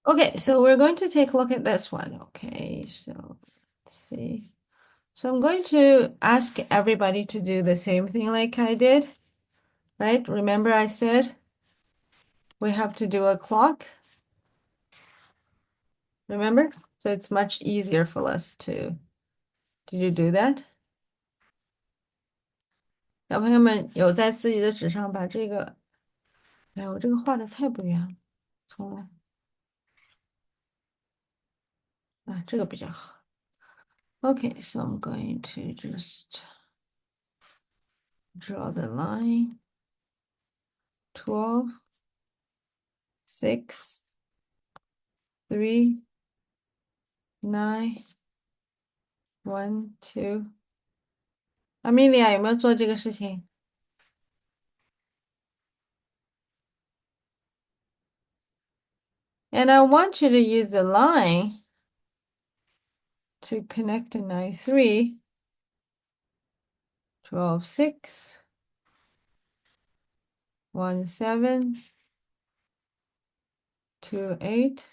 Okay, so we're going to take a look at this one. Okay, so let's see. So I'm going to ask everybody to do the same thing like I did, right? Remember I said we have to do a clock, remember? So it's much easier for us to, did you do that? 小朋友们有在自己的纸上把这个，哎，我这个画的太不圆了，重来。啊，这个比较好。Okay, so I'm going to just draw the line. 12, 6, 3, 9, 1, 2. Amelia 有没有做这个事情？ And I want you to use the line to connect to 9, 3, 12, 6, 1, 7, 2, 8.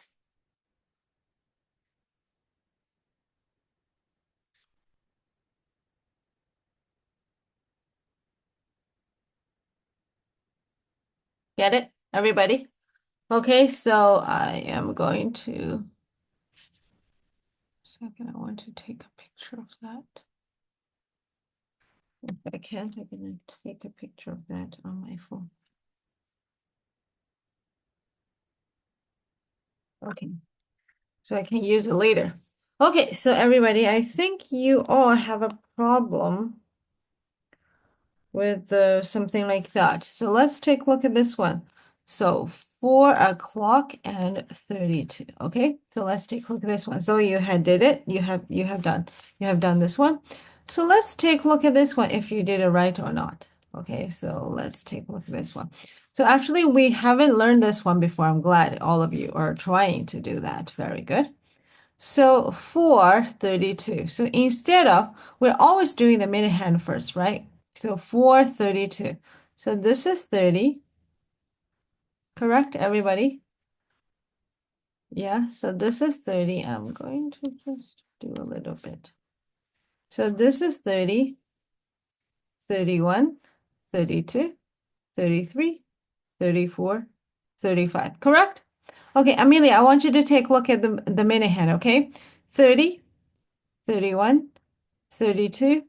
Get it, everybody? Okay, so I am going to, second, I want to take a picture of that. If I can't, I'm going to take a picture of that on my phone. Okay, so I can use it later. Okay, so everybody, I think you all have a problem with something like that. So let's take a look at this one. So 4 o'clock and 32. Okay, so let's take a look at this one. So you had did it. You have done this one. So let's take a look at this one if you did it right or not. Okay, so let's take a look at this one. So actually, we haven't learned this one before. I'm glad all of you are trying to do that. Very good. So 4, 32. So instead of, we're always doing the minute hand first, right? So 4, 32. So this is 30. Correct, everybody? Yeah, so this is 30. I'm going to just do a little bit. So this is 30, 31, 32, 33, 34, 35. Correct? Okay, Amelia, I want you to take a look at the minute hand, okay? 30, 31, 32,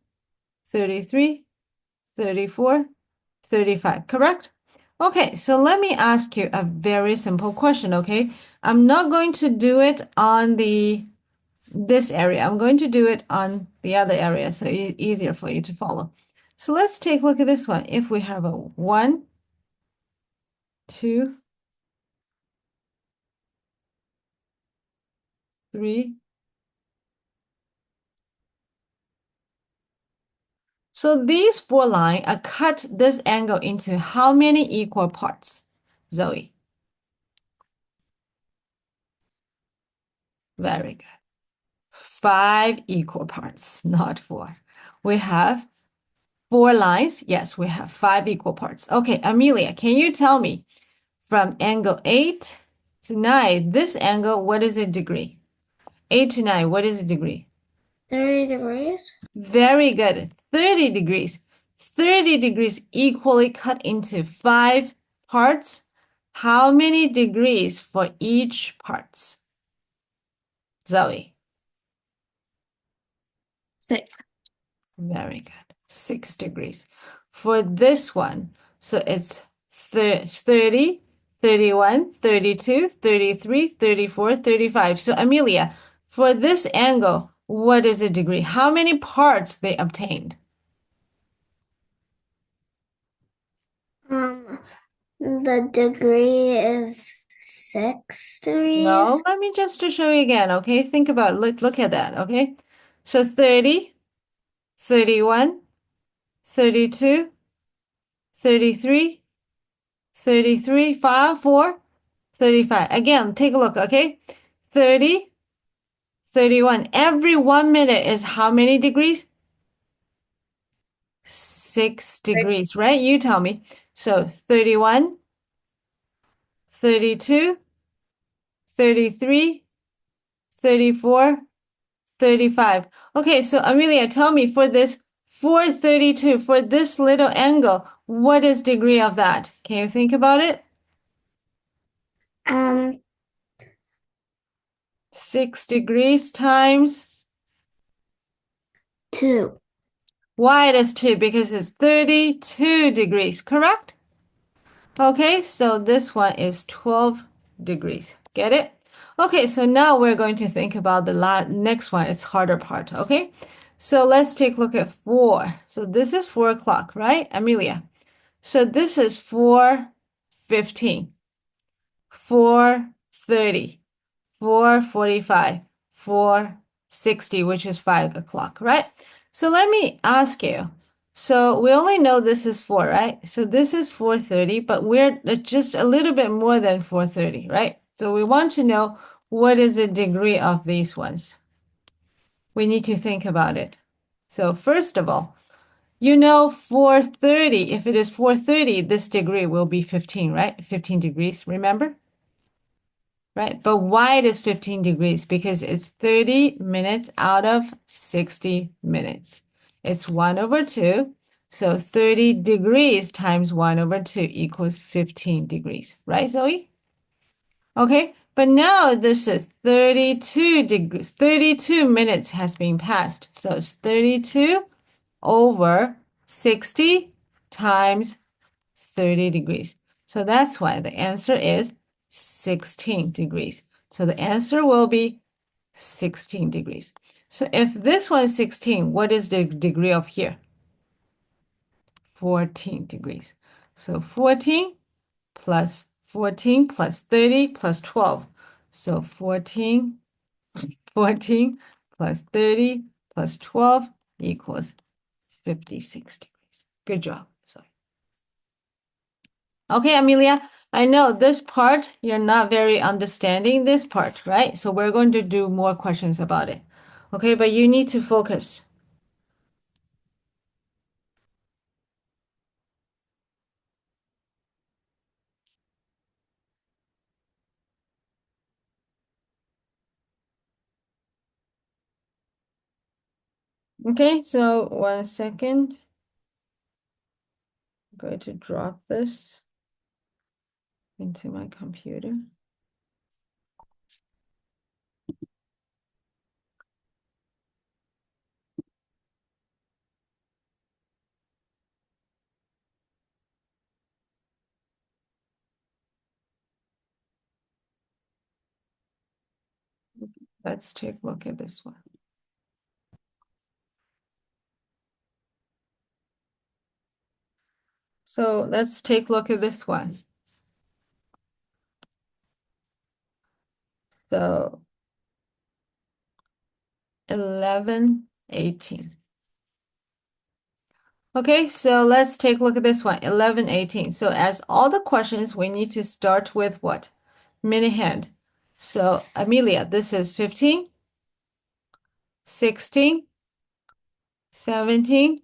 33, 34, 35, correct? Okay, so let me ask you a very simple question, okay? I'm not going to do it on this area. I'm going to do it on the other area, so easier for you to follow. So let's take a look at this one. If we have a 1, 2, 3. So these 4 lines are cut this angle into how many equal parts? Zoe. Very good. 5 equal parts, not 4. We have 4 lines. Yes, we have 5 equal parts. Okay, Amelia, can you tell me from angle 8 to 9, this angle, what is a degree? 8 to 9, what is a degree? 30 degrees. Very good. 30 degrees. 30 degrees equally cut into 5 parts. How many degrees for each parts? Zoe. 6. Very good. 6 degrees. For this one, so it's 30, 31, 32, 33, 34, 35. So Amelia, for this angle, what is a degree? How many parts they obtained? The degree is 6 No, degrees. let me just to show you again, okay? Think about it. Look at that, okay? So 30, 31, 32, 33, 33, 5, 4, 35. Again, take a look, okay? 30, 31. Every 1 minute is how many degrees? 6 degrees, right? You tell me. So 31, 32, 33, 34, 35. Okay, so Amelia, tell me for this 432, for this little angle, what is degree of that? Can you think about it? Um, 6 degrees times. 2. Why it is 2? Because it's 32 degrees, correct? Okay, so this one is 12 degrees. Get it? Okay, so now we're going to think about the next one. It's harder part, okay? So let's take a look at 4. So this is 4 o'clock, right, Amelia? So this is 4:15, 4:30, 4:45, 4:60, which is 5 o'clock, right? So let me ask you. So we only know this is 4, right? So this is 4:30, but we're just a little bit more than 4:30, right? So we want to know what is the degree of these ones. We need to think about it. So first of all, you know 4:30, if it is 4:30, this degree will be 15, right? 15 degrees, remember? Right? But why it is 15 degrees? Because it's 30 minutes out of 60 minutes. It's 1 over 2. So 30 degrees times 1 over 2 equals 15 degrees. Right, Zoe? Okay, but now this is 32 degrees. 32 minutes has been passed. So it's 32 over 60 times 30 degrees. So that's why the answer is 16 degrees. So the answer will be 16 degrees. So if this one is 16, what is the degree of here? 14 degrees. So 14 plus 14 plus 30 plus 12. So 14 plus 30 plus 12 equals 56 degrees. Good job. Sorry. Okay, Amelia, I know this part, you're not very understanding this part, right? So we're going to do more questions about it. Okay, but you need to focus. Okay, so 1 second. I'm going to drop this into my computer. Let's take a look at this one. So let's take a look at this one. So 11:18. Okay, so let's take a look at this one, 11:18. So as all the questions, we need to start with what? Minute hand. So Amelia, this is 15, 16, 17,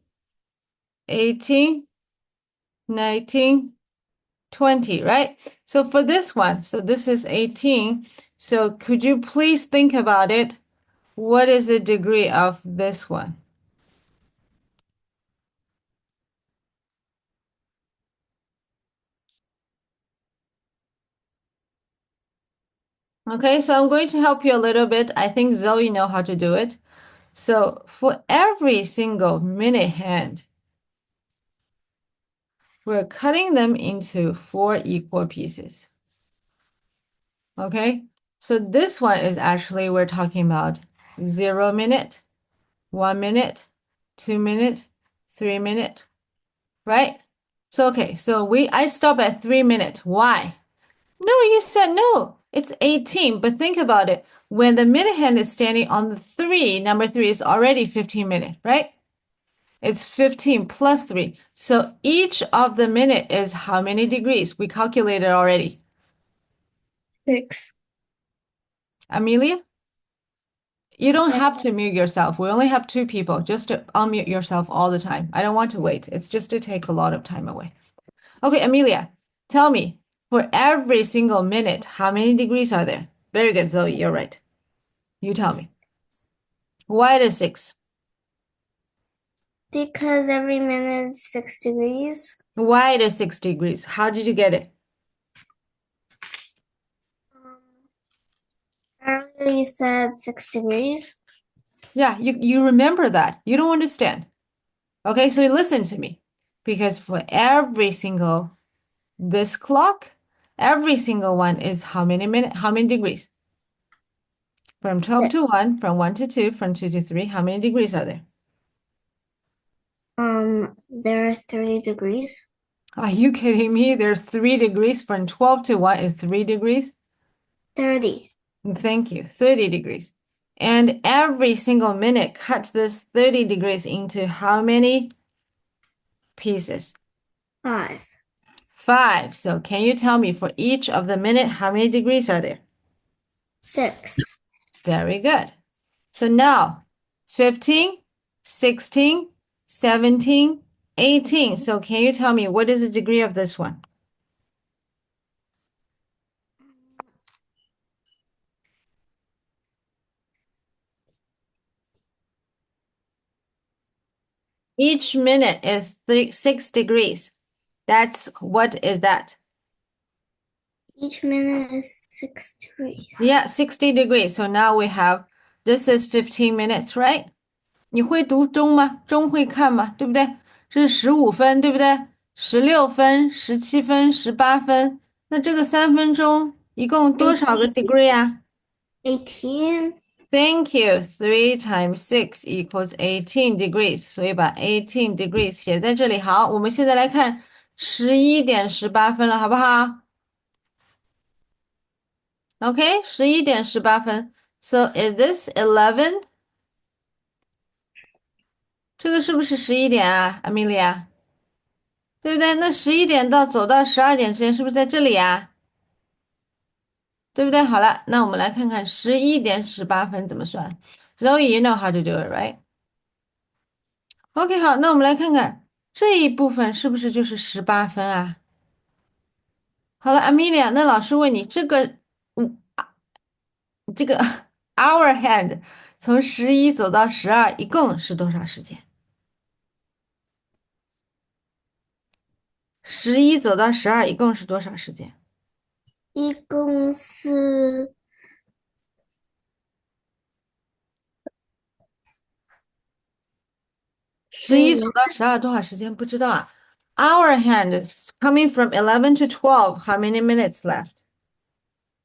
18, 19, 20, right? So for this one, so this is 18. So could you please think about it? What is the degree of this one? Okay, so I'm going to help you a little bit. I think Zoe know how to do it. So for every single minute hand, we're cutting them into 4 equal pieces. Okay, so this one is actually, we're talking about 0 minute, 1 minute, 2 minute, 3 minute, right? So, okay, so I stop at 3 minutes. Why? No, you said no. It's 18, but think about it. When the minute hand is standing on the 3, number 3 is already 15 minutes, right? It's 15 plus 3. So each of the minute is how many degrees? We calculated already. 6. Amelia? You don't have to mute yourself. We only have 2 people. Just to unmute yourself all the time. I don't want to wait. It's just to take a lot of time away. Okay, Amelia, tell me, for every single minute, how many degrees are there? Very good, Zoe. You're right. You tell me. Why it is 6? Because every minute is 6 degrees. Why it is 6 degrees? How did you get it? Earlier you said 6 degrees. Yeah, you remember that. You don't understand. Okay, so listen to me. Because for every single this clock, every single one is how many degrees? From 12 to 1, from 1 to 2, from 2 to 3, how many degrees are there? There are 30 degrees. Are you kidding me? There's 3 degrees from 12 to 1 is 3 degrees. 30. Thank you, 30 degrees. And every single minute cut this 30 degrees into how many pieces? 5. 5. So can you tell me for each of the minute, how many degrees are there? 6. Very good. So now 15, 16, 17, 18. So can you tell me what is the degree of this one? Each minute is 6 degrees. What is that? Each minute is 6 degrees. Yeah, 60 degrees. So now we have, this is 15 minutes, right? 你会读钟吗？钟会看吗？对不对？这是15分，对不对？16分、17分、18分。那这个3分钟一共多少个 degree 啊？ 18. Thank you. 3 times 6 equals 18 degrees. 所以把18 degrees 写在这里。好，我们现在来看11点18分了，好不好？OK， 11点18分。So is this 11? 这个是不是11点啊，Amelia？对不对？那11点走到12点之间是不是在这里啊？对不对？好了，那我们来看看11点18分怎么算。Zoe, you know how to do it, right? OK，好，那我们来看看这一部分是不是就是18分啊？好了，Amelia，那老师问你，这个 hour hand 从11走到12，一共是多少时间？11走到12，一共是多少时间？一共是11走到12多少时间？不知道啊。Hour hand coming from 11 to 12, how many minutes left?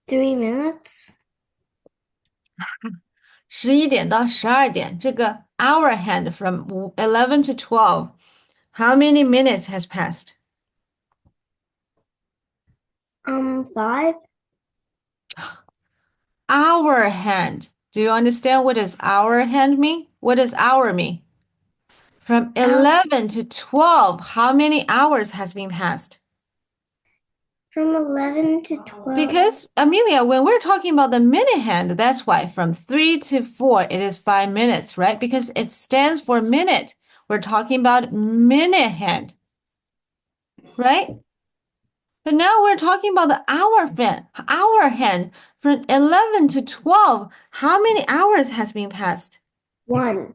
3 minutes. 11点到12点，这个 hour hand from 11 to 12, how many minutes has passed? 5. Hour hand. Do you understand what does hour hand mean? What does hour mean? From 11 to 12, how many hours has been passed? From 11 to 12. Because, Amelia, when we're talking about the minute hand, that's why from 3 to 4, it is 5 minutes, right? Because it stands for minute. We're talking about minute hand, right? But now we're talking about the hour hand from 11 to 12. How many hours has been passed? 1.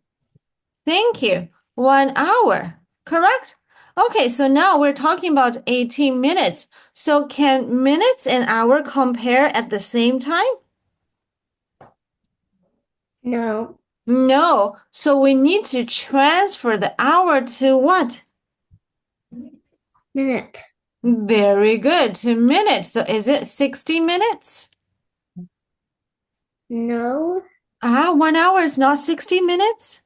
Thank you. 1 hour, correct? Okay, so now we're talking about 18 minutes. So can minutes and hour compare at the same time? No. No. So we need to transfer the hour to what? Minute. Very good, to minutes. So is it 60 minutes? No. 1 hour is not 60 minutes?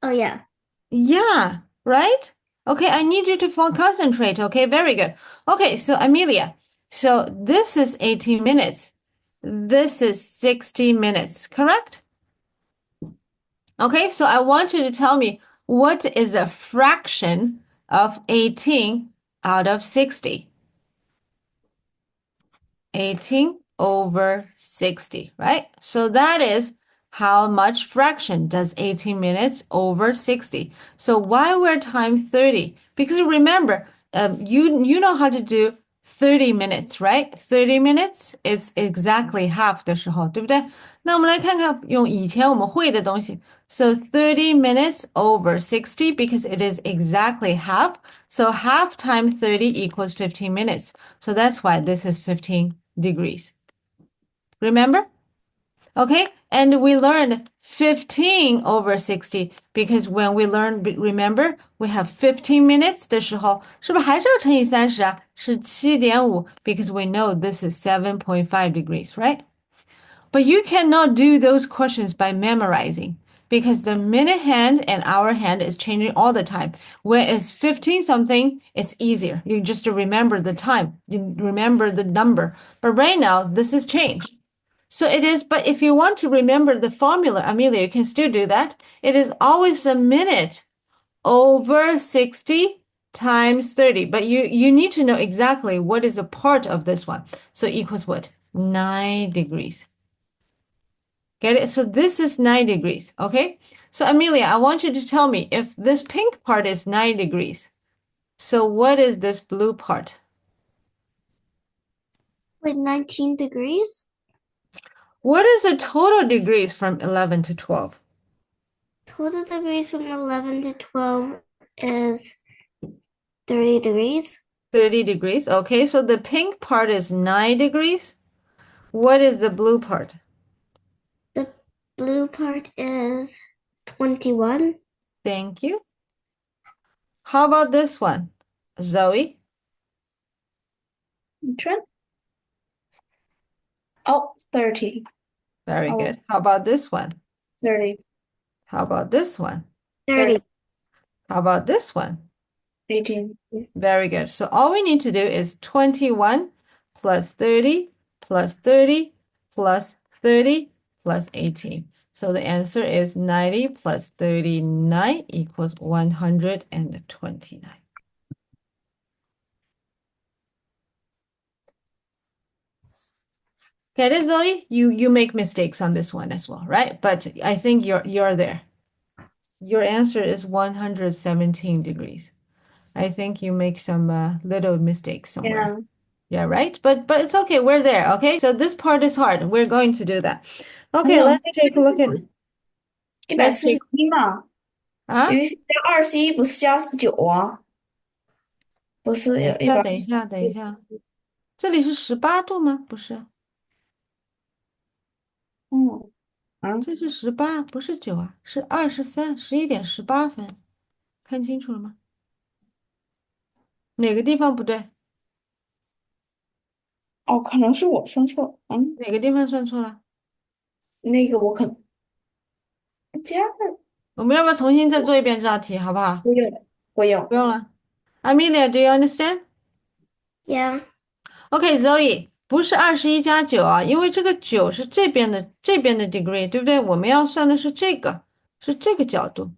Oh, yeah. Yeah, right? Okay, I need you to concentrate. Okay, very good. Okay, so Amelia, so this is 18 minutes. This is 60 minutes, correct? Okay, so I want you to tell me what is the fraction of 18 out of 60? 18 over 60, right? So that is how much fraction does 18 minutes over 60? So why we're time 30? Because remember, you know how to do 30 minutes, right? 30 minutes is exactly half 的时候，对不对？那我们来看看用以前我们会的东西。So 30 minutes over 60 because it is exactly half. So half times 30 equals 15 minutes. So that's why this is 15 degrees. Remember? Okay, and we learned 15 over 60 because when we learn, remember, we have 15 minutes 的时候，是不是还是要乘以30啊？是7.5 because we know this is 7.5 degrees, right? But you cannot do those questions by memorizing because the minute hand and hour hand is changing all the time. When it's 15 something, it's easier. You just remember the time, you remember the number. But right now, this is changed. So it is, but if you want to remember the formula, Amelia, you can still do that. It is always a minute over 60 times 30. But you need to know exactly what is a part of this one. So equals what? 9 degrees. Get it? So this is 9 degrees, okay? So Amelia, I want you to tell me if this pink part is 9 degrees. So what is this blue part? Wait, 19 degrees? What is the total degrees from 11 to 12? Total degrees from 11 to 12 is 30 degrees. 30 degrees. Okay, so the pink part is 9 degrees. What is the blue part? The blue part is 21. Thank you. How about this one? Zoe? Trent? Oh, 30. Very Oh. good. How about this one? 30. How about this one? 30. How about this one? 18. Very good. So all we need to do is 21 plus 30 plus 30 plus 30 plus 18. So the answer is 90 plus 39 equals 129. Get it, Zoe? You make mistakes on this one as well, right? But I think you're there. Your answer is 117 degrees. I think you make some little mistakes somewhere. Yeah, right? But it's okay. We're there, okay? So this part is hard. We're going to do that. Okay, No, let's take a look at let's take 141嘛，啊，等于是加21不是加9啊？不是有等一下，这里是18度吗？不是，这是18，不是9啊，是23，11点18分。看清楚了吗？哪个地方不对？哦，可能是我算错了，哪个地方算错了？那个我可能加了，我们要不要重新再做一遍这道题，好不好？不用，不用不用了。Amelia, do you understand? Yeah. OK, Zoe, 不是21+9啊，因为这个9是这边的 degree，对不对？我们要算的是这个角度。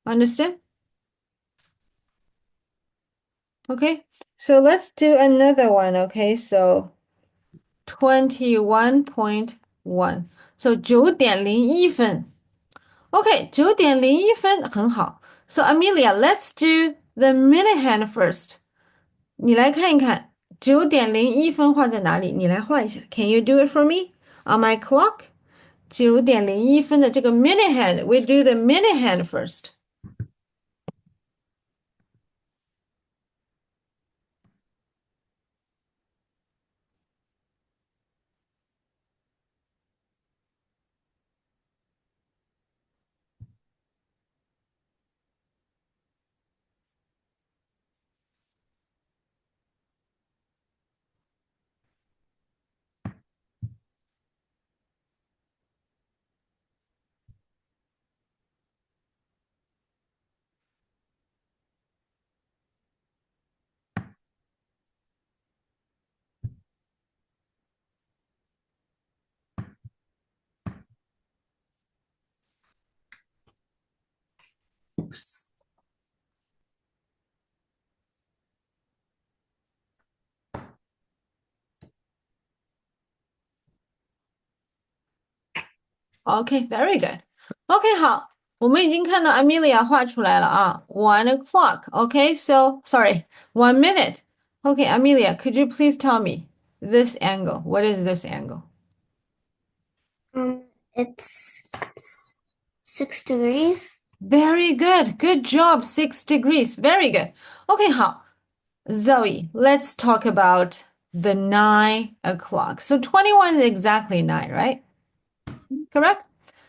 Understand? Okay, so let's do another one. Okay, so 21.1. So 9.01分。OK, 9.01分很好。So Amelia, let's do the minute hand first. 你来看一看9.01分画在哪里？你来画一下。Can you do it for me on my clock? 9.01分的这个 minute hand, we do the minute hand first. Okay, very good. Okay, 好，我们已经看到 Amelia 画出来了啊。1 o'clock. Okay, so sorry, 1 minute. Okay, Amelia, could you please tell me this angle? What is this angle? It's 6 degrees. Very good. Good job. 6 degrees. Very good. Okay, 好。Zoe, let's talk about the 9 o'clock. So 21 is exactly 9, right? Correct?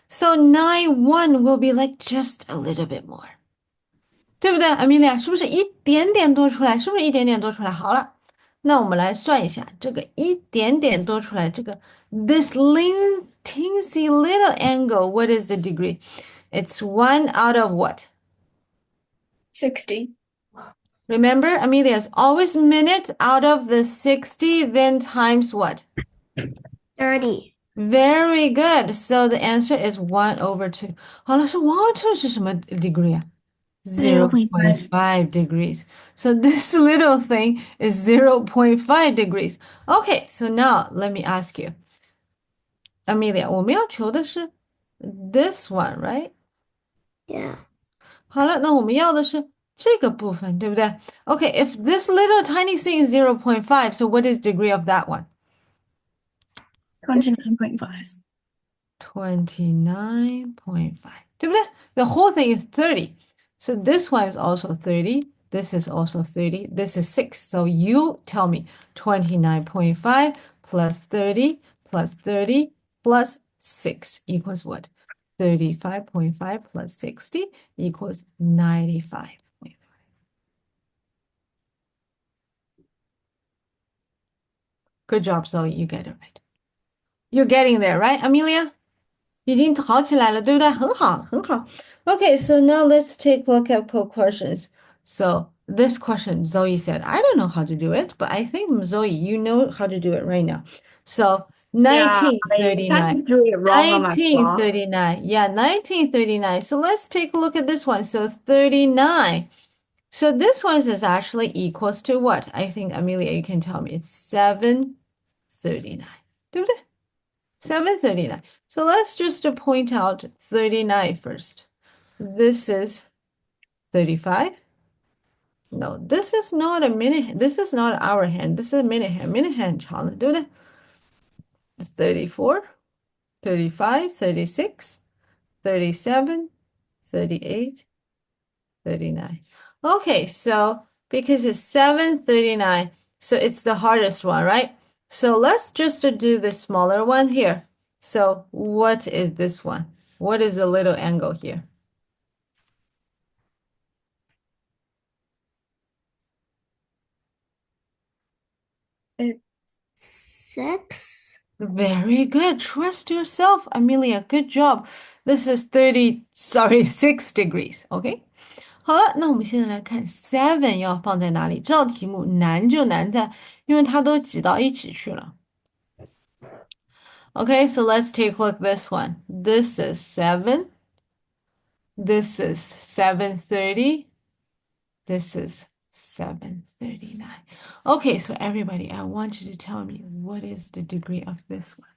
So 9-1 will be like just a little bit more. 对不对，Amelia？是不是一点点多出来？是不是一点点多出来？好了，那我们来算一下，这个一点点多出来，这个 this teensy little angle, what is the degree? It's 1 out of what? 60. Remember, Amelia, it's always minutes out of the 60, then times what? 30. Very good. So the answer is 1 over 2. 好了，是1 over 2是什么 degree 啊？ 0.5 degrees. So this little thing is 0.5 degrees. Okay, so now let me ask you. Amelia, 我们要求的是 this one, right? Yeah. 好了，那我们要的是这个部分，对不对？ Okay, if this little tiny thing is 0.5, so what is degree of that one? 29.5. 29.5, 对不对？ The whole thing is 30. So this one is also 30. This is also 30. This is 6. So you tell me 29.5 plus 30 plus 30 plus 6 equals what? 35.5 plus 60 equals 95.5. Good job, Zoe. You get it right. You're getting there, right, Amelia? 已经好起来了，对不对？很好，很好。Okay, so now let's take a look at poll questions. So this question, Zoe said, I don't know how to do it, but I think Zoe, you know how to do it right now. So Yeah, I 1939. kind of drew it wrong on my blog. 1939. Yeah, 1939. So let's take a look at this one. So 39. So this one is actually equals to what? I think, Amelia, you can tell me. It's 739. 对不对？ 739. So let's just point out 39 first. This is 35. No, this is not a minute. This is not our hand. This is a minute hand. Minute hand 长了，对不对？ 34, 35, 36, 37, 38, 39. Okay, so because it's 739, so it's the hardest one, right? So let's just do the smaller one here. So what is this one? What is the little angle here? It 6. Very good. Trust yourself, Amelia. Good job. This is 6 degrees. Okay. 好了，那我们现在来看 seven 要放在哪里？这道题目难就难在，因为它都挤到一起去了。Okay, so let's take a look at this one. This is 7. This is 7:30. This is 7:39. Okay, so everybody, I want you to tell me what is the degree of this one.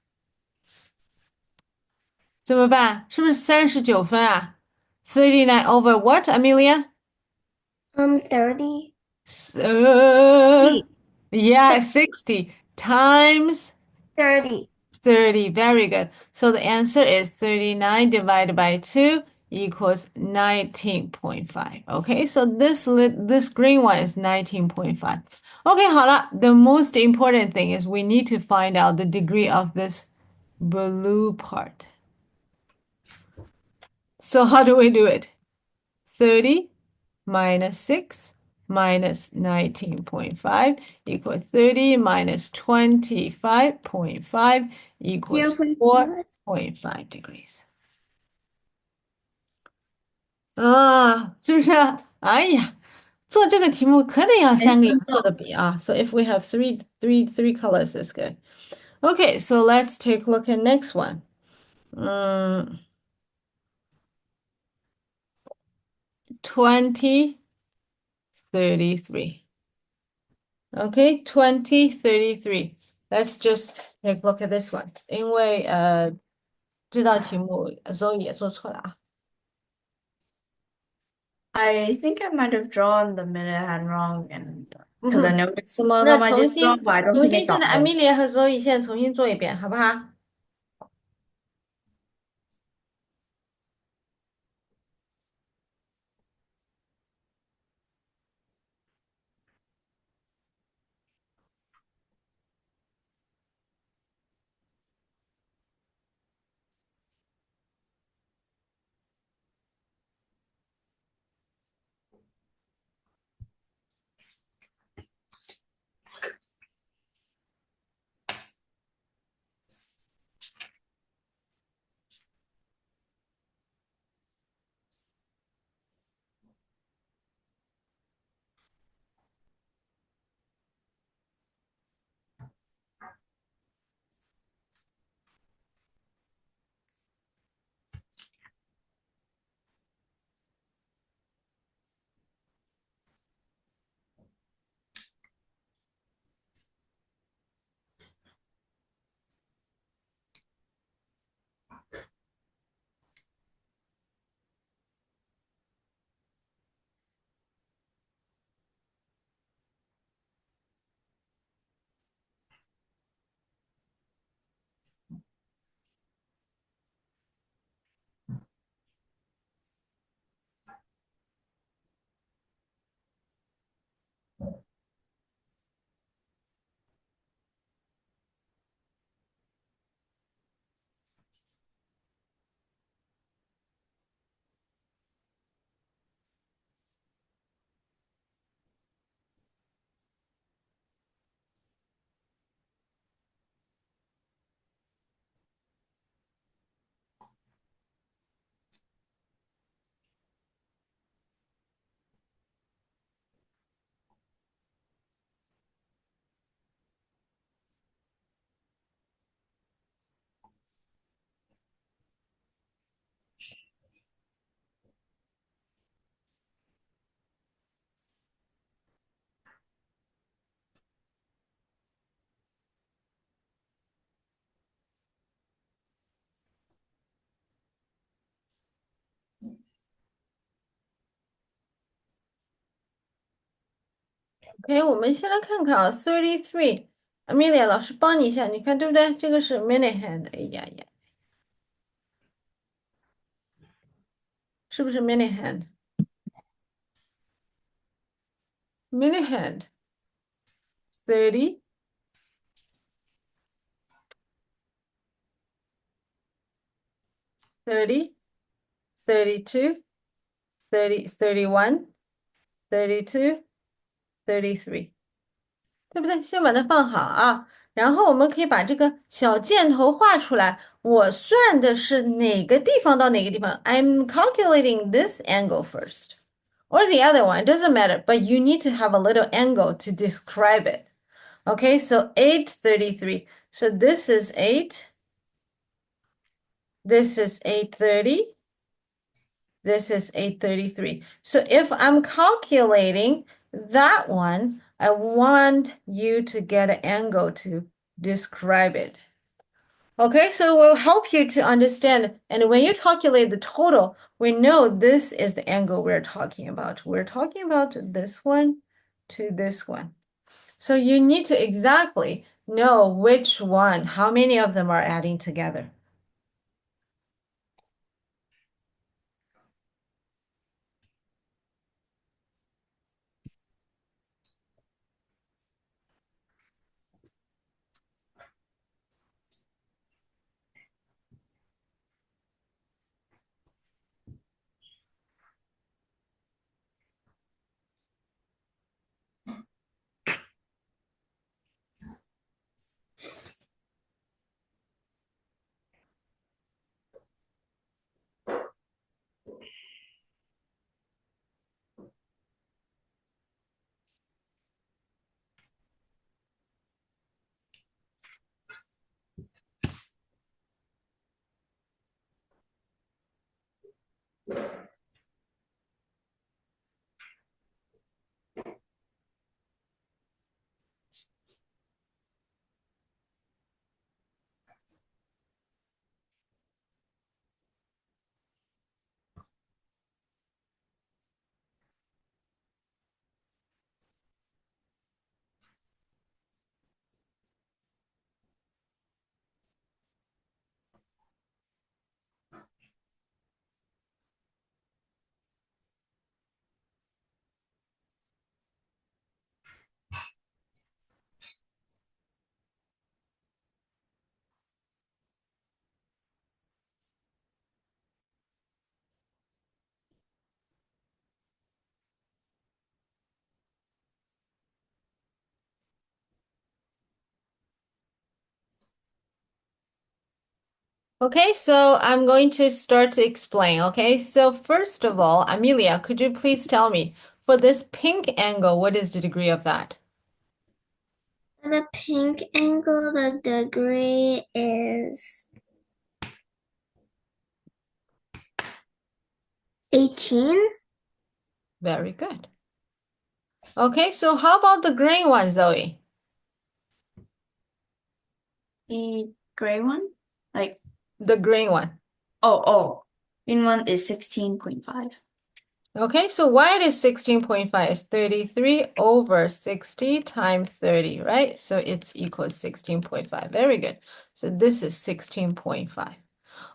怎么办？是不是39分啊？39 over what, Amelia? 30. Yeah, 60 times 30. 30. Very good. So the answer is 39 divided by 2 equals 19.5. Okay, so this green one is 19.5. Okay, 好了. The most important thing is we need to find out the degree of this blue part. So how do we do it? 30 minus 6 minus 19.5 equals 30 minus 25.5 equals 4.5 degrees. 啊，是不是？哎呀，做这个题目可得要3个颜色的笔啊。So if we have three colors, is good. Okay, so let's take a look at next one. 2033. Okay, 2033. Let's just take a look at this one. 因为这道题目Zoe 也做错了啊。I think I might have drawn the minute hand wrong, and because I know some of 那 them I 重 did 新 wrong, but I don't 重 think I 新现 got 在 them. Amelia 和 Zoe 现在重新做一遍，好不好？OK，我们先来看看啊，33。Amelia 老师帮你一下，你看对不对？这个是 minute hand，哎呀呀，是不是 minute hand？minute hand 30, 30, 32, 30, 31, 32, 33，对不对？先把它放好啊，然后我们可以把这个小箭头画出来。我算的是哪个地方到哪个地方？I'm calculating this angle first, or the other one. It doesn't matter, but you need to have a little angle to describe it. Okay, so 833. So this is 8. This is 830. This is 833. So if I'm calculating that one, I want you to get an angle to describe it. Okay, so it will help you to understand. And when you calculate the total, we know this is the angle we're talking about. We're talking about this one to this one. So you need to exactly know which one, how many of them are adding together. Okay, so I'm going to start to explain. Okay, so first of all, Amelia, could you please tell me for this pink angle, what is the degree of that? The pink angle, the degree is 18. Very good. Okay, so how about the green one, Zoe? The gray one? Like, The green one. green one is 16.5. Okay, so why it is 16.5 is 33 over 60 times 30, right? So it's equals 16.5. Very good. So this is 16.5.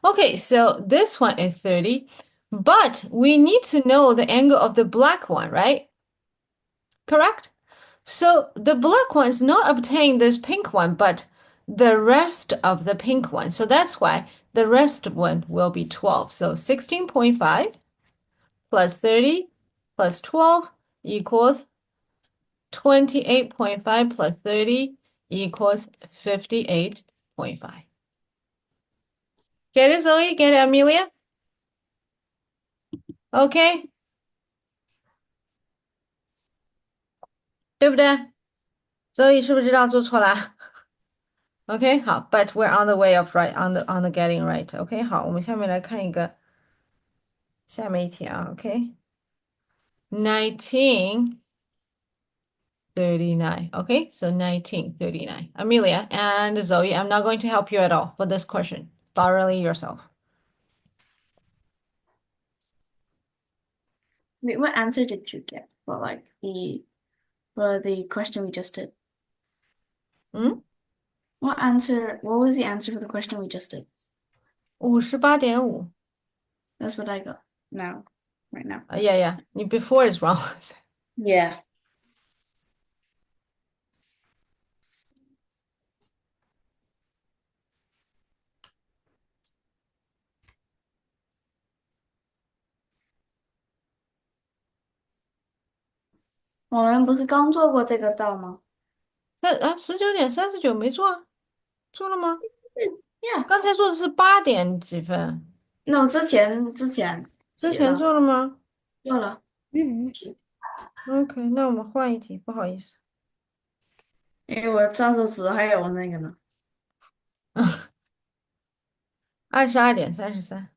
Okay, so this one is 30, but we need to know the angle of the black one, right? Correct? So the black one is not obtaining this pink one, but the rest of the pink one. So that's why the rest one will be 12. So 16.5 plus 30 plus 12 equals 28.5 plus 30 equals 58.5. Get it, Zoe? Get it, Amelia? Okay. 对不对？所以是不是这道做错了？OK，好，but we're on the way of right on the getting right。OK，好，我们下面来看一个下面一题啊。OK，1939。Okay, so 1939. Amelia and Zoe, I'm not going to help you at all for this question. Thoroughly yourself. Wait, what answer did you get for the question we just did? Hmm? What was the answer for the question we just did? 58.5. That's what I got now, right now. Yeah. Before is wrong. Yeah. 我们不是刚做过这个道吗19.39没做啊？做了吗？ ？Yeah. 刚才做的是8点几分，No，之前之前做了吗做了。？OK，那我们换一题，不好意思。因为我上手指还有那个呢。22.33。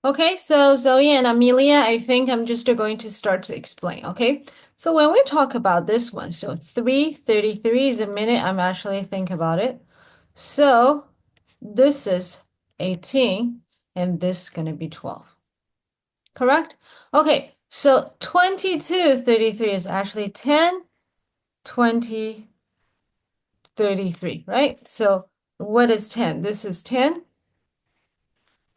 Okay, so Zoe and Amelia, I think I'm just going to start to explain, okay? So when we talk about this one, so 3:33 is a minute, I'm actually think about it. So this is 18 and this is going to be 12. Correct? Okay, so 22:33 is actually 10, 20, 33, right? So what is 10? This is 10,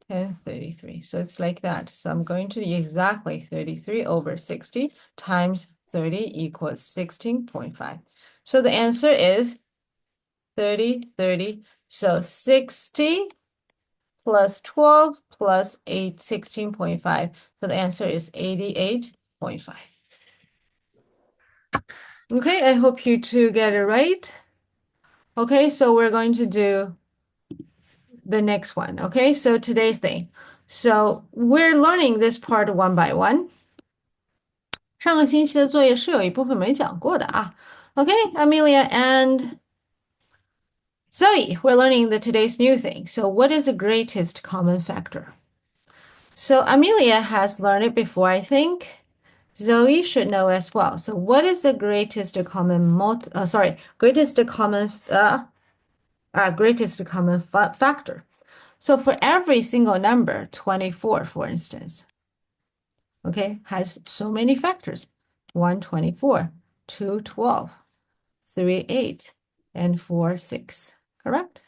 10, 33. So it's like that. So I'm going to exactly 33 over 60 times 30 equals 16.5. So the answer is 30, 30. So 60 plus 12 plus 8, 16.5. So the answer is 88.5. Okay, I hope you two get it right. Okay, so we're going to do the next one. Okay, so today's thing. So we're learning this part one by one. 上个星期的作业是有一部分没讲过的啊。Okay, Amelia and Zoe, we're learning the today's new thing. So what is the greatest common factor? So Amelia has learned it before, I think. Zoe should know as well. So what is the greatest common greatest common factor? So for every single number, 24, for instance, okay, has so many factors. 1, 24, 2, 12, 3, 8, and 4, 6, correct?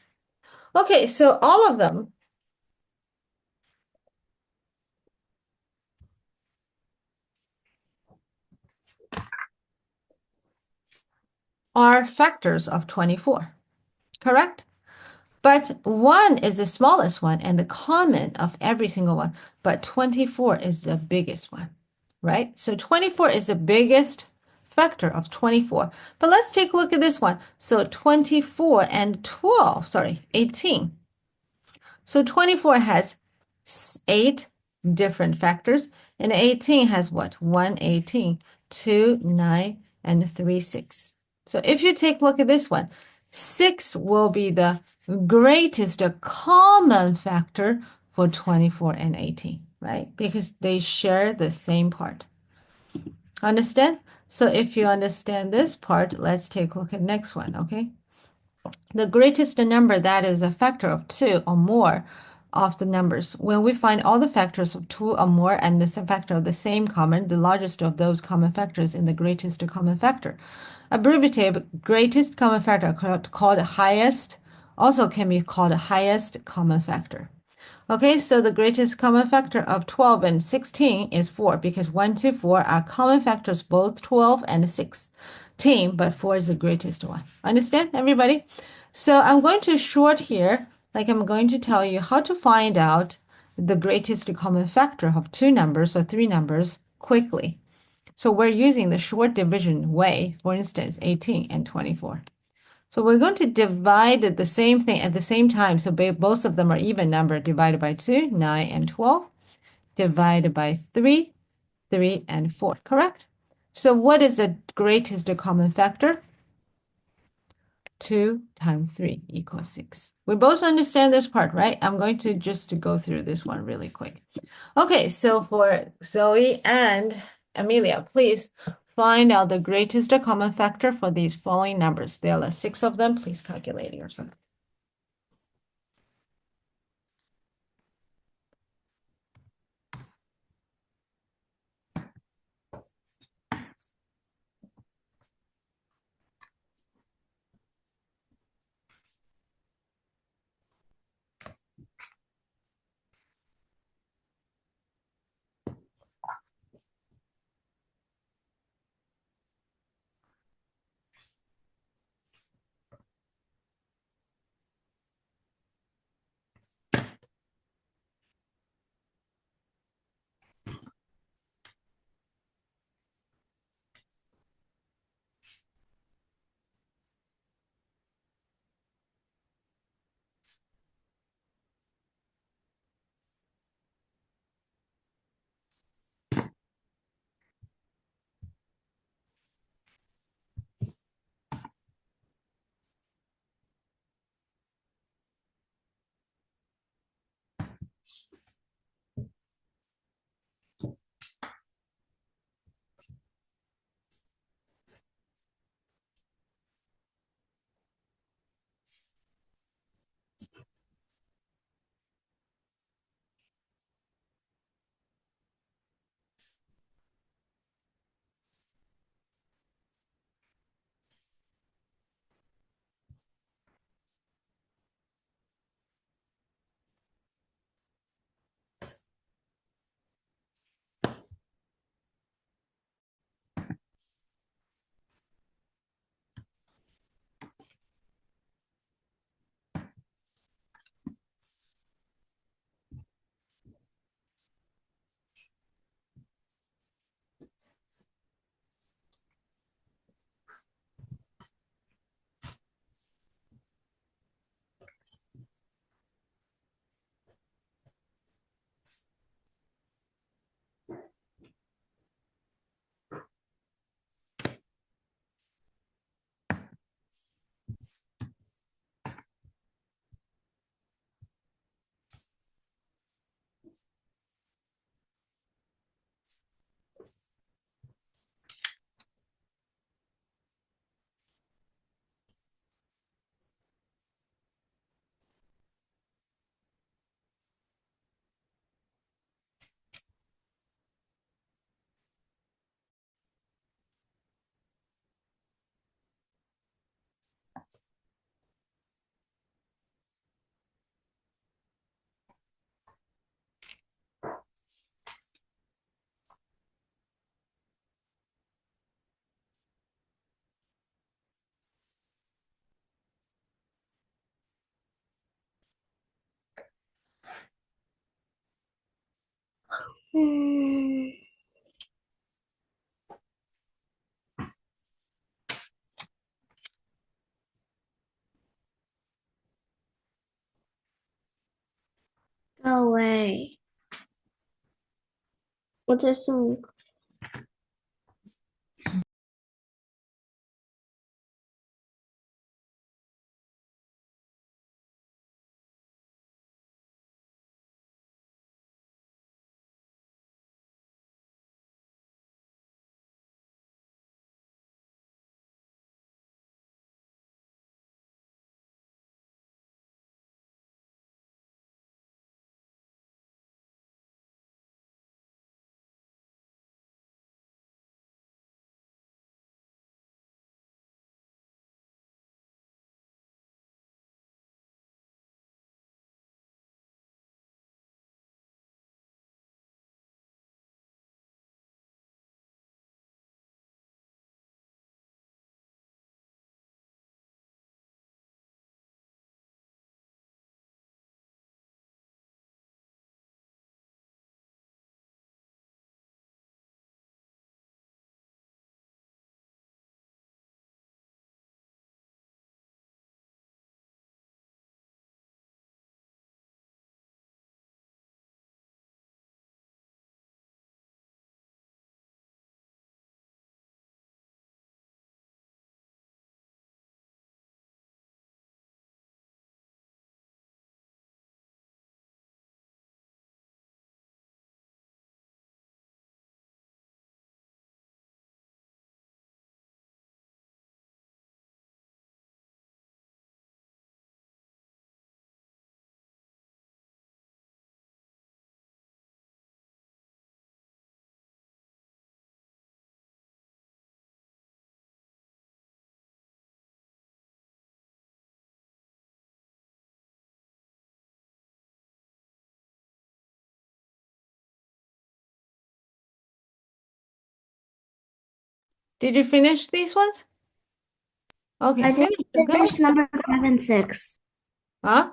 Okay, so all of them are factors of 24, correct? But 1 is the smallest one and the common of every single one, but 24 is the biggest one, right? So 24 is the biggest factor of 24. But let's take a look at this one. So 24 and 12, sorry, 18. So 24 has 8 different factors, and 18 has what? 1, 18, 2, 9, and 3, 6. So if you take a look at this one, 6 will be the greatest common factor for 24 and 18, right? Because they share the same part. Understand? So if you understand this part, let's take a look at next one, okay? The greatest number that is a factor of 2 or more of the numbers. When we find all the factors of 2 or more and the factor of the same common, the largest of those common factors in the greatest common factor. Abbreviated greatest common factor called highest, also can be called highest common factor. Okay, so the greatest common factor of 12 and 16 is 4 because 1, 2, 4 are common factors, both 12 and 16, but 4 is the greatest one. Understand, everybody? So I'm going to short here, like I'm going to tell you how to find out the greatest common factor of 2 numbers or 3 numbers quickly. So we're using the short division way, for instance, 18 and 24. So we're going to divide the same thing at the same time. So both of them are even number divided by 2, 9 and 12, divided by 3, 3 and 4, correct? So what is the greatest common factor? 2 times 3 equals 6. We both understand this part, right? I'm going to just go through this one really quick. Okay, so for Zoe and Amelia, please find out the greatest common factor for these following numbers. There are 6 of them. Please calculate yourself. Hmm. Go away. What's a song? Did you finish these ones? Okay, I didn't finish them. Come on. finish number 5 and 6. Huh?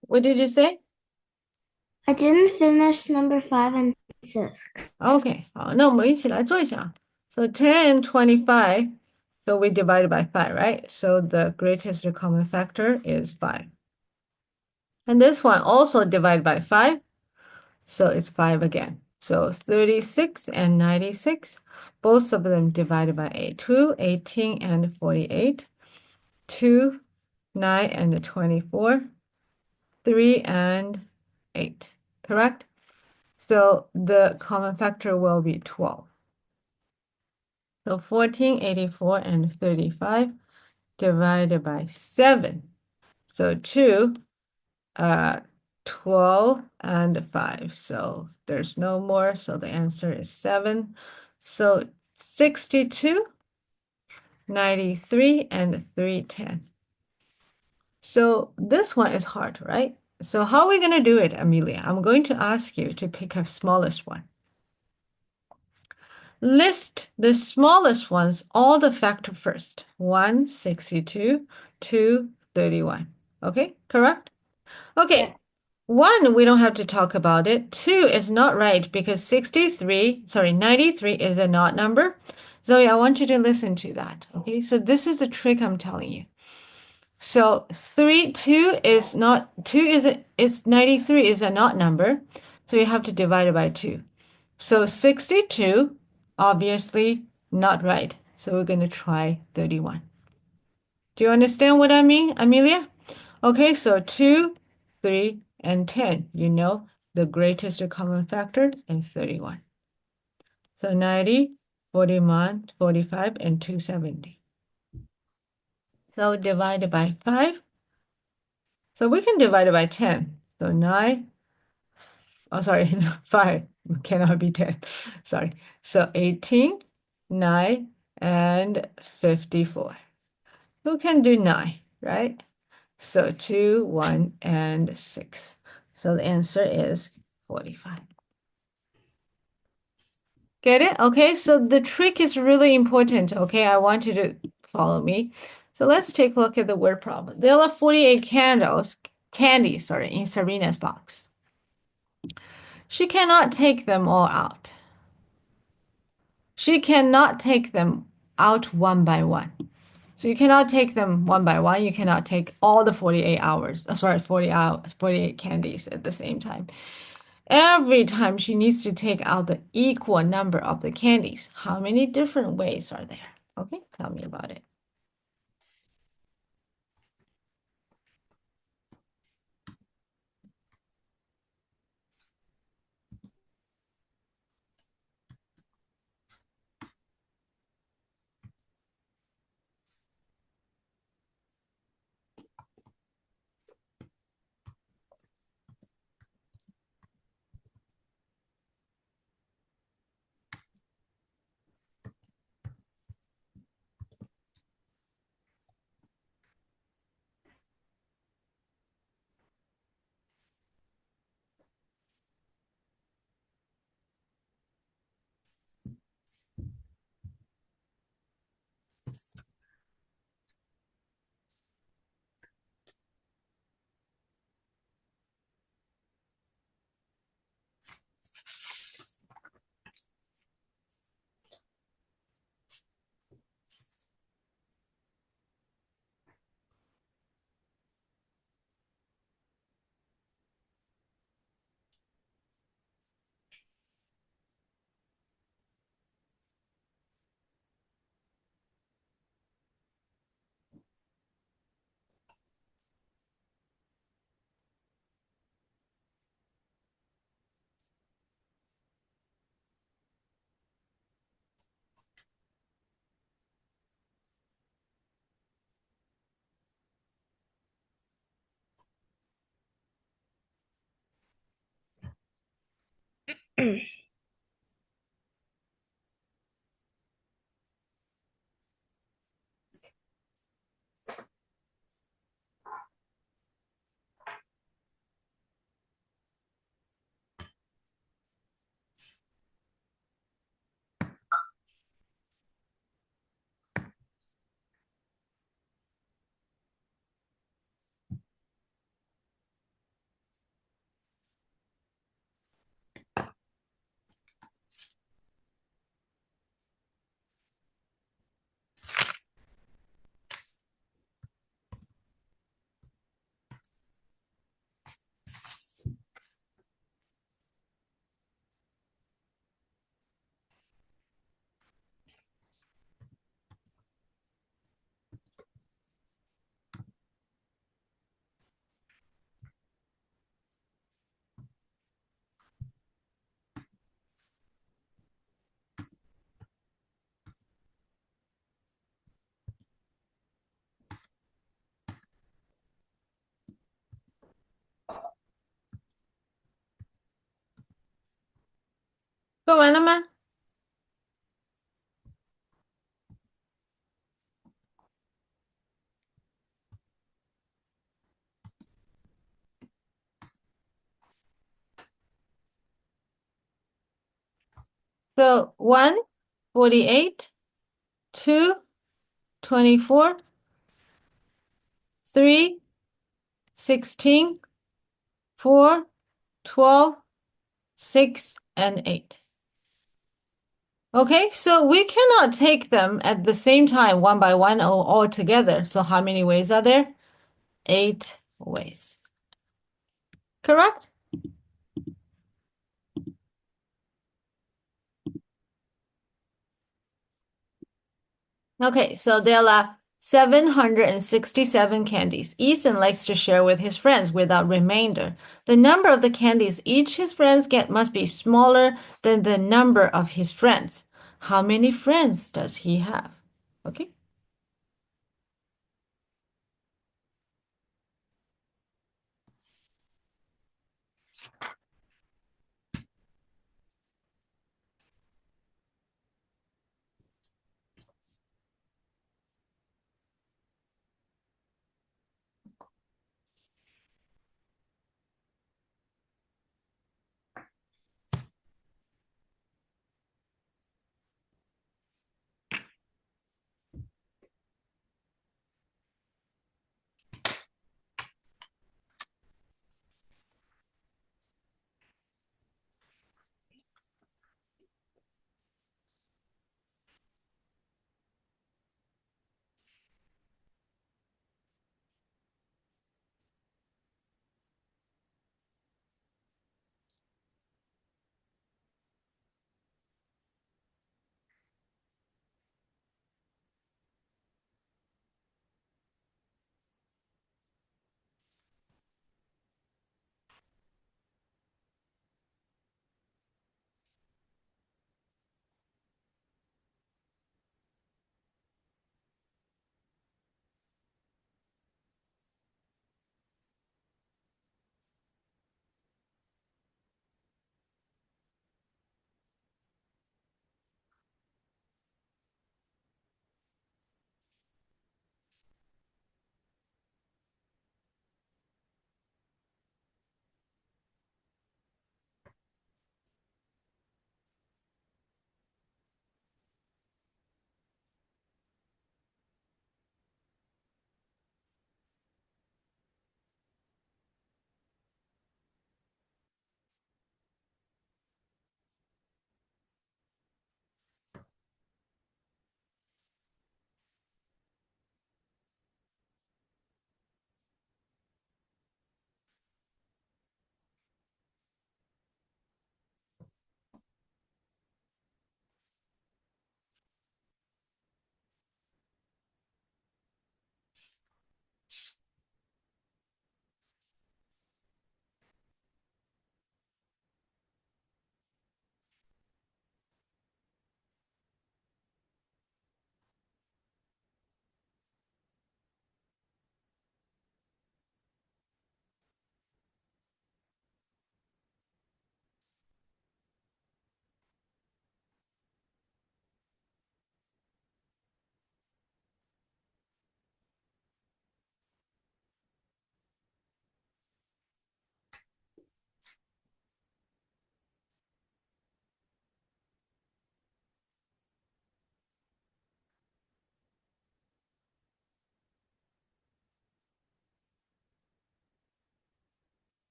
What did you say? I didn't finish number 5 and 6. Okay, 好，那我们一起来做一下。So 10 and 25, so we divide by 5, right? So the greatest common factor is 5. And this one also divide by 5, so it's 5 again. So 36 and 96, both of them divided by 8. 2, 18, and 48. 2, 9, and 24. 3 and 8, correct? So the common factor will be 12. So 14, 84, and 35 divided by 7. So 2, 12, and 5. So there's no more. So the answer is 7. So 62, 93, and 310. So this one is hard, right? So how are we going to do it, Amelia? I'm going to ask you to pick a smallest one. List the smallest ones, all the factor first. 1, 62, 2, 31. Okay, correct? Okay, Yeah. 1, we don't have to talk about it. 2 is not right because 93 is a not number. Zoe, I want you to listen to that. Okay, so this is the trick I'm telling you. So 2 is not, it's 93 is a not number. So you have to divide it by 2. So 62, obviously not right. So we're going to try 31. Do you understand what I mean, Amelia? Okay, so 2, 3, and 10. You know the greatest common factor is 31. So 90, 41, 45, and 270. So divided by 5. So we can divide it by 10. So 9, oh, sorry, 5 cannot be 10. Sorry. So 18, 9, and 54. Who can do 9, right? So 2, 1, and 6. So the answer is 45. Get it? Okay, so the trick is really important. Okay, I want you to follow me. So let's take a look at the word problem. There are 48 candies, in Serena's box. she cannot take them all out. She cannot take them out one by one. So you cannot take them one by one. You cannot take all the 48 hours, 40 hours, 48 candies at the same time. Every time she needs to take out the equal number of the candies. How many different ways are there? Okay, tell me about it.做完了吗？ So 1, 48, 2, 24, 3, 16, 4, 12, 6, and 8. Okay, so we cannot take them at the same time, one by one or all together. So how many ways are there? 8 ways. Correct? Okay, so there are 767 candies. Ethan likes to share with his friends without remainder. The number of the candies each his friends get must be smaller than the number of his friends. How many friends does he have? Okay.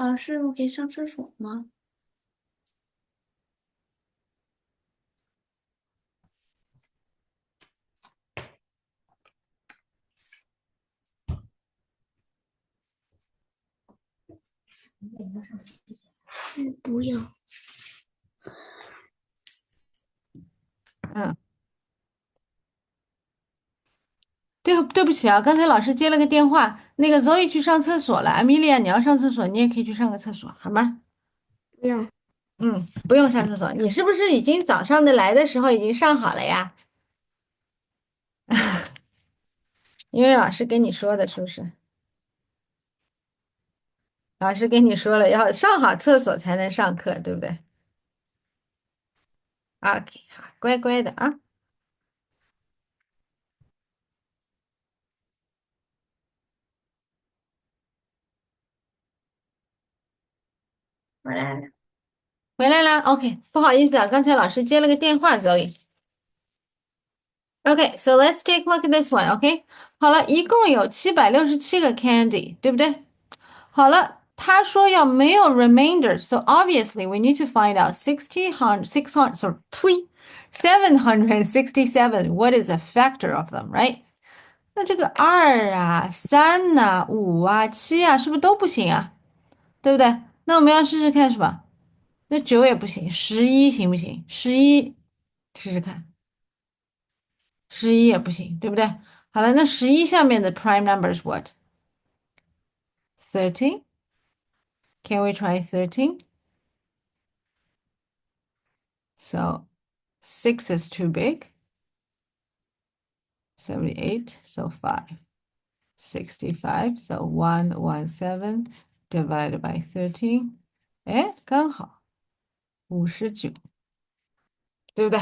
老师，我可以上厕所吗？不要。嗯，对不起啊，刚才老师接了个电话，那个 Zoe 去上厕所了，Amelia 你要上厕所，你也可以去上个厕所，好吗？不要。不用上厕所，你是不是已经早上的来的时候已经上好了呀？因为老师跟你说的，是不是？老师跟你说了，要上好厕所才能上课，对不对？OK，好，乖乖的啊。回来了。回来啦，OK，不好意思啊，刚才老师接了个电话，Zoe。Okay, so let's take a look at this one. OK，好了，一共有767个 candy，对不对？好了，他说要没有 remainder, so obviously we need to find out 600, sorry, 呸，767. What is a factor of them, right? 那这个2啊、3呐、5啊、7啊，是不是都不行啊？对不对？那我们要试试看什么？那9也不行，11行不行？11试试看。11也不行，对不对？好了，那11下面的 prime number is what? 13? Can we try 13? So 6 is too big. 78, so 5. 65, so 117 divided by 13. 哎，刚好59，对不对？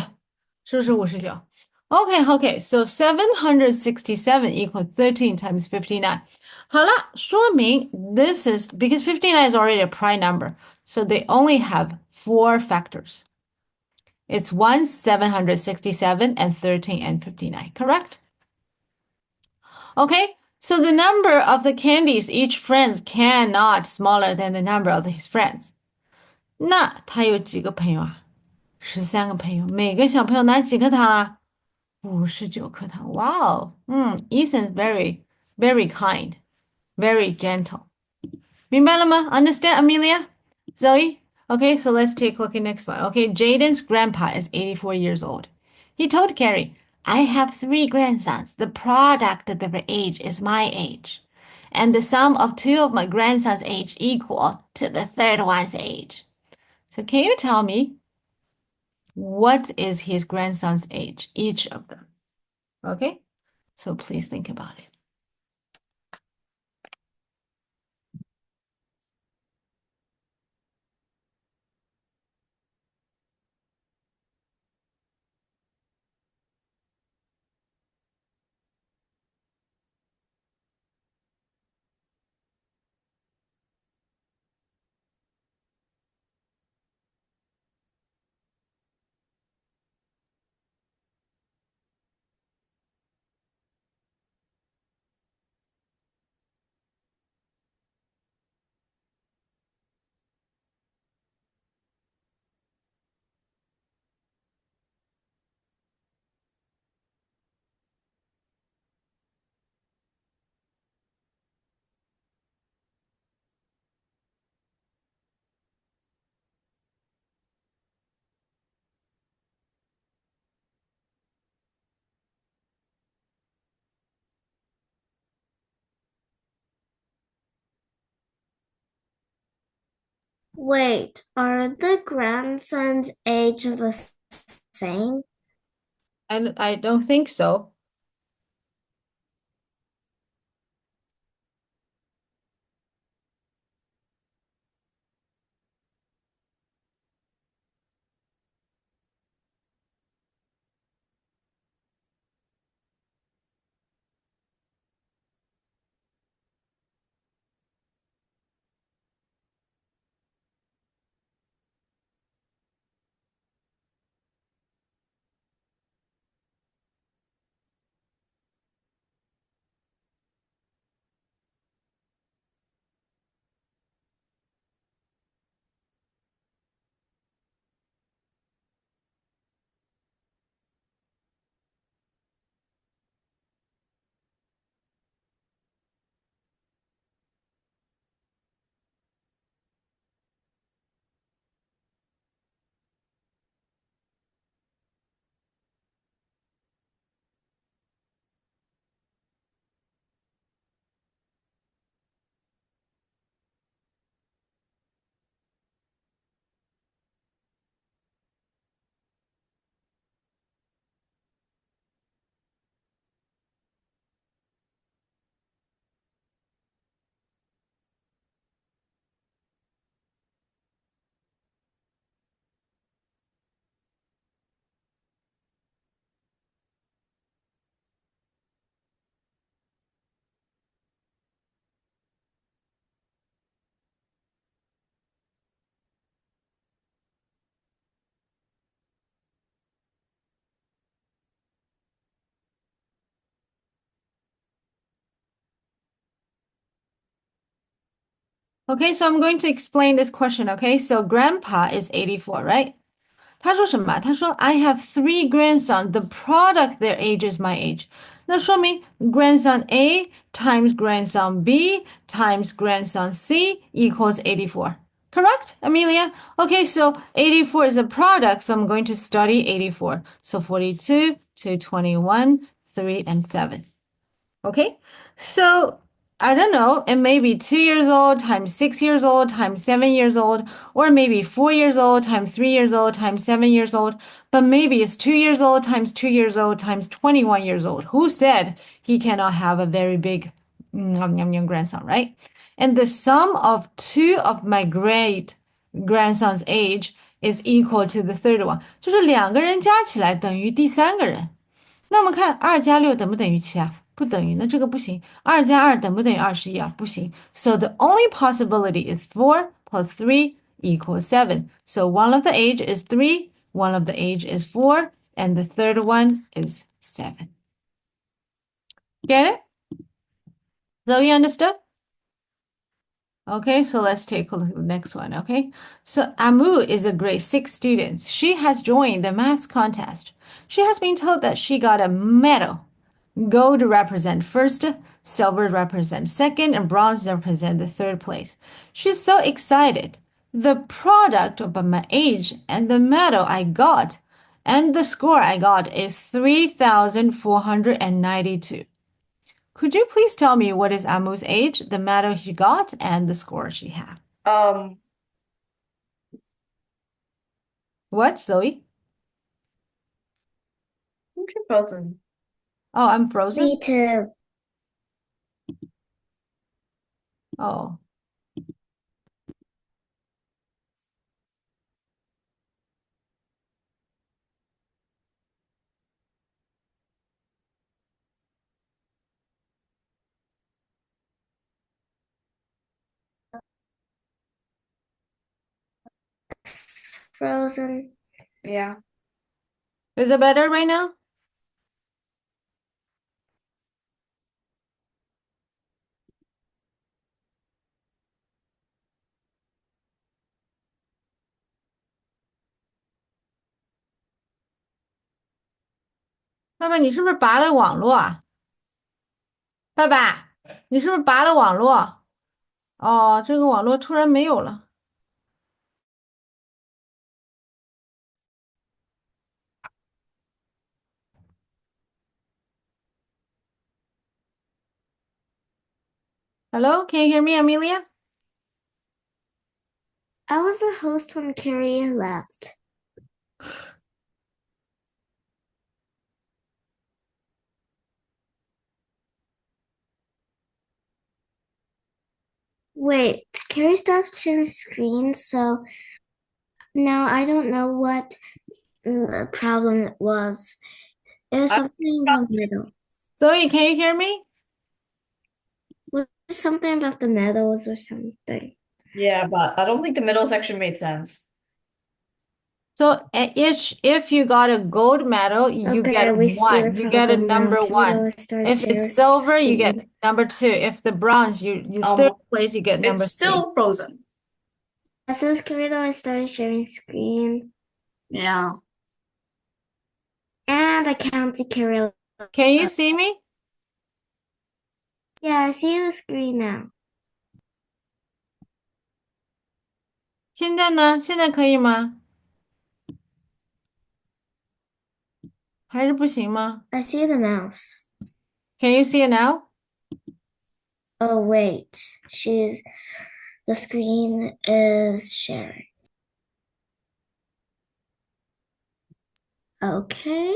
是不是59？ Okay, so 767 equals 13 times 59. 好了，说明 this is because 59 is already a prime number, so they only have 4 factors. It's 1, 767, and 13 and 59, correct? Okay, so the number of the candies each friend cannot smaller than the number of his friends. 那他有几个朋友啊？13个朋友，每个小朋友拿几颗糖啊？59颗糖。Wow，Ethan's very kind, very gentle. 明白了吗？Understand, Amelia? Zoe? Okay, so let's take a look at next one. Okay, Jaden's grandpa is 84 years old. He told Carrie, I have 3 grandsons. The product of their age is my age. And the sum of 2 of my grandsons' age equal to the third one's age. So can you tell me what is his grandson's age, each of them? Okay, so please think about it. Wait, are the grandsons' age the same? And I don't think so. Okay, so I'm going to explain this question, okay? So grandpa is 84, right? 他说什么？他说 I have three grandsons. The product their age is my age. 那说明 grandson A times grandson B times grandson C equals 84. Correct, Amelia? Okay, so 84 is a product, so I'm going to study 84. So 42 to 21, 3, and 7. Okay, so I don't know, it may be 2 years old times 6 years old times 7 years old, or maybe 4 years old times 3 years old times 7 years old, but maybe it's 2 years old times 2 years old times 21 years old. Who said he cannot have a very big grandson, right? And the sum of two of my great grandson's age is equal to the third one. 就是两个人加起来等于第三个人。那我们看2加6等不等于7啊？不等于，那这个不行。2加2等不等于21啊？不行。So the only possibility is 4 plus 3 equals 7. So one of the age is 3, one of the age is 4, and the third one is 7. Get it? Zoe understood? Okay, so let's take a look at the next one, okay? So Amu is a grade 6 student. She has joined the math contest. She has been told that she got a medal. Gold represent first, silver represent second, and bronze represent the third place. She's so excited. The product of my age and the medal I got and the score I got is 3,492. Could you please tell me what is Amu's age, the medal she got, and the score she had? What, Zoe? I think you're frozen. Oh, I'm frozen? Me too. Oh. Frozen. Yeah. Is it better right now?爸爸，你是不是拔了网络啊？爸爸，你是不是拔了网络？哦，这个网络突然没有了。Hello, can you hear me, Amelia? I was a host when Carrie left. Wait, Carrie stopped sharing screen, so now I don't know what the problem it was. It was something in the middle. Zoe, can you hear me? Was it something about the medals or something? Yeah, but I don't think the middle section made sense. So if you got a gold medal, you Okay, get we see the 1. You get a problem now. number Carrie 1. always started If sharing it's silver, you get screen. number 2. If the bronze, you third place, you get number It's 3. still frozen. It says Carrie always started sharing screen. Yeah. And I counted Carrie. Can you see me? Yeah, I see the screen now. 现在呢？现在可以吗？还是不行吗？ I see the mouse. Can you see it now? Oh, wait. The screen is sharing. Okay.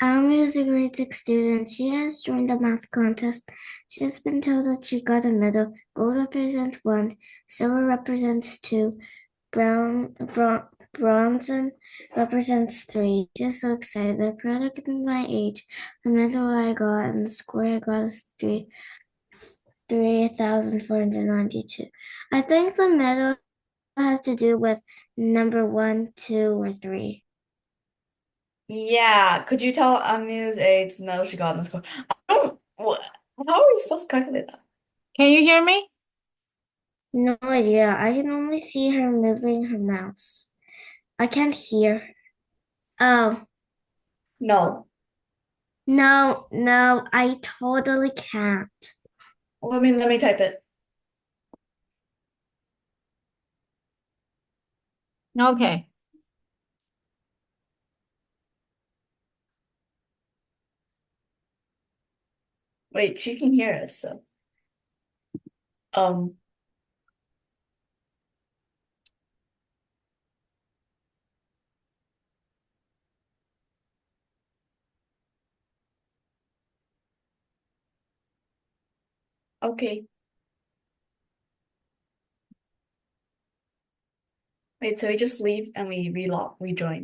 Amy is a grade 6 student. She has joined the math contest. She has been told that she got a medal. Gold represents 1, silver represents 2, bronze represents 3. She's so excited. The product of my age, the medal I got, and the score I got is 3,492. I think the medal has to do with number 1, 2, or 3. Yeah, could you tell Amu's age the medal she got in the score? I don't, what, how are we supposed to calculate that? Can you hear me? No idea. I can only see her moving her mouse. I can't hear. Oh, No. no, I totally can't. Let me type it. Okay. Wait, she can hear us, so. Um, okay. Wait, so we just leave and we rejoin.